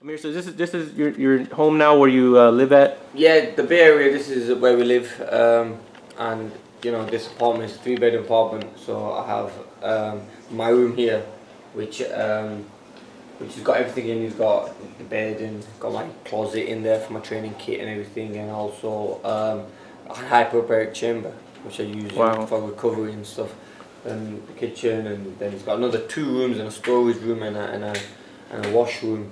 Amir, so this is your home now, where you live at? Yeah, the Bay Area. This is where we live, and this apartment is a 3-bedroom apartment. So I have my room here, which has got everything in. It's got the bed and got my closet in there for my training kit and everything, and also a hyperbaric chamber, which I use Wow. for recovery and stuff. And the kitchen, and then it's got another 2 rooms and a storage room and a washroom,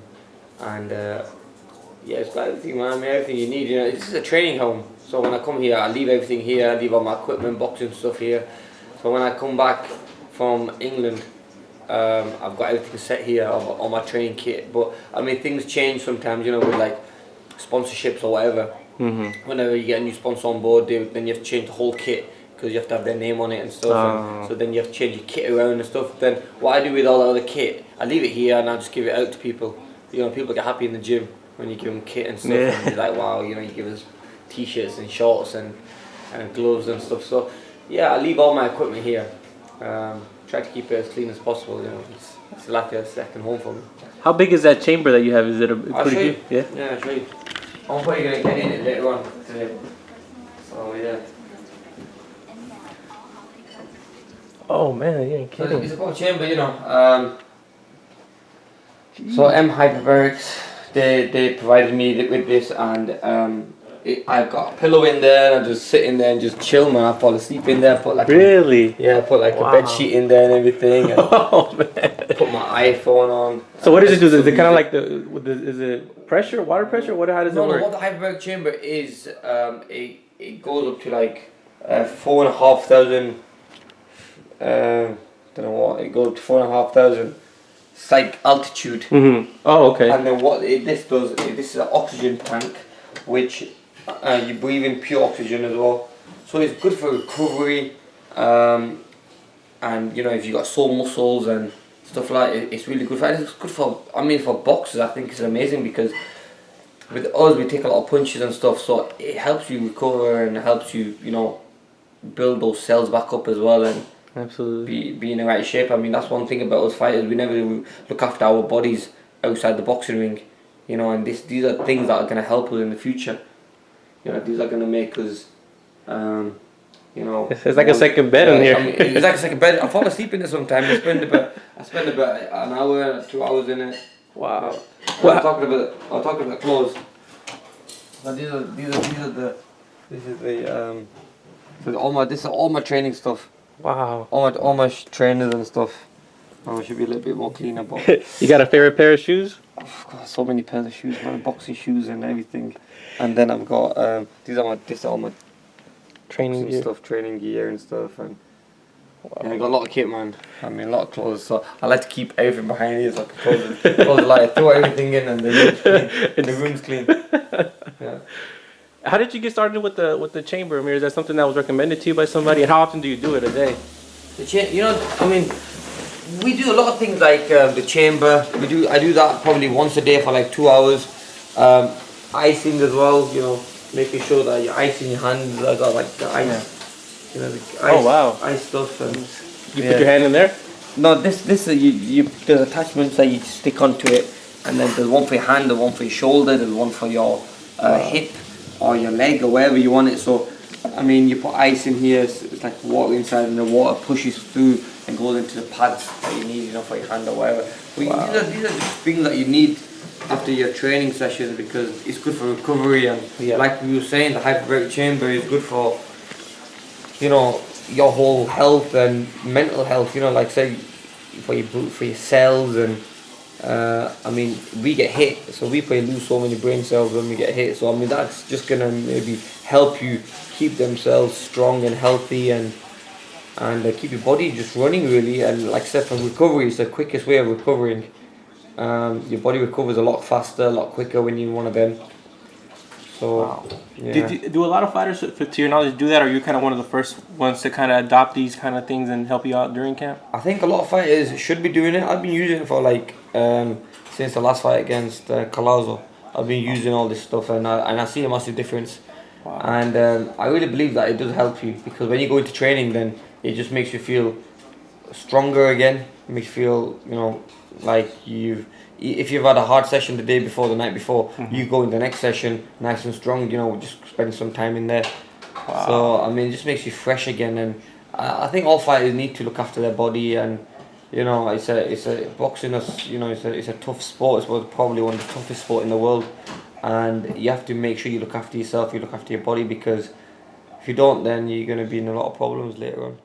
and yeah, it's got everything, man. I mean, everything you need. This is a training home. So when I come here, I leave everything here. I leave all my equipment, boxing stuff here. So when I come back from England, I've got everything set here, all my training kit. But I mean, things change sometimes, with like sponsorships or whatever. Mm-hmm. Whenever you get a new sponsor on board, then you have to change the whole kit, because you have to have their name on it and stuff. And so then you have to change your kit around and stuff. Then what I do with all the other kit, I leave it here and I just give it out to people. People get happy in the gym when you give them kit and stuff. Yeah. And they're like, wow, you give us t-shirts and shorts and gloves and stuff. So yeah, I leave all my equipment here. Try to keep it as clean as possible. It's like a second home for me. How big is that chamber that you have? Is it I'll show you. Yeah. Yeah, I'll show you. I'm probably gonna get in it later on today. So yeah. Oh man, you ain't So kidding. it's a small chamber, So hyperbarics, they provided me with this, and I've got a pillow in there, and I just sit in there and just chill, man. I fall asleep in there. Put like Really? I put like Wow. a bed sheet in there and everything. And Oh man. put my iPhone on. So what does it do? Is it kind of like is it pressure, water pressure? How does it No, work? what the hyperbaric chamber is, it goes up to like 4,500. Don't know what it goes up to 4,500. It's like altitude. Mm-hmm. Oh, okay. And then what this does, this is an oxygen tank, which you breathe in pure oxygen as well. So it's good for recovery, and if you got sore muscles and stuff like it, it's really good for. It's good for. For boxers, I think it's amazing, because with us we take a lot of punches and stuff, so it helps you recover and helps you, build those cells back up as well, and Absolutely. be in the right shape. That's one thing about us fighters. We never look after our bodies outside the boxing ring, and these are things that are going to help us in the future. These are going to make us, It's like a second bed in here. it's like a second bed. I fall asleep in it sometimes. I spend about an hour, 2 hours in it. Wow. Well, I'm talking about clothes. But these are the this is all my training stuff. Wow. All my trainers and stuff. I should be a little bit more cleaner, but You got a favorite pair of shoes? I've got so many pairs of shoes, man, boxing shoes and everything. And then I've got these are all my Training gear. stuff, training gear and stuff, and yeah, I got a lot of kit, man. A lot of clothes, so I like to keep everything behind here, so I can close the light, throw everything in, and the room's clean. Yeah. How did you get started with the chamber, Amir? Is that something that was recommended to you by somebody? And how often do you do it a day? We do a lot of things like the chamber. I do that probably once a day for like 2 hours. Icing as well, making sure that you're icing your hands. I got like the ice, the ice, Oh, wow. ice stuff. And You put your hand in there? no, this there's attachments that you stick onto it, and then there's one for your hand, there's one for your shoulder, there's one for your hip or your leg or wherever you want it. So you put ice in here, it's like water inside, and the water pushes through and goes into the pads that you need, for your hand or whatever. But these are just things that you need after your training sessions, because it's good for recovery, and like we were saying, the hyperbaric chamber is good for your whole health and mental health. Like say for your cells, and we get hit, so we probably lose so many brain cells when we get hit. So that's just gonna maybe help you keep themselves strong and healthy, and keep your body just running really. And like I said, for recovery, it's the quickest way of recovering. Your body recovers a lot faster, a lot quicker when you're in one of them. So, Wow. yeah. Do a lot of fighters, to your knowledge, do that, or are you kind of one of the first ones to kind of adopt these kind of things and help you out during camp? I think a lot of fighters should be doing it. I've been using it for since the last fight against Colazo. I've been using all this stuff, and I see a massive difference. Wow. And I really believe that it does help you, because when you go into training, then it just makes you feel stronger again. It makes you feel, like you've if you've had a hard session the day before, the night before, you go in the next session nice and strong. You know, just spend some time in there. Wow. So I mean, it just makes you fresh again. And I think all fighters need to look after their body. And you know, it's a boxing. You know, it's a tough sport. It's probably one of the toughest sport in the world. And you have to make sure you look after yourself. You look after your body, because if you don't, then you're going to be in a lot of problems later on.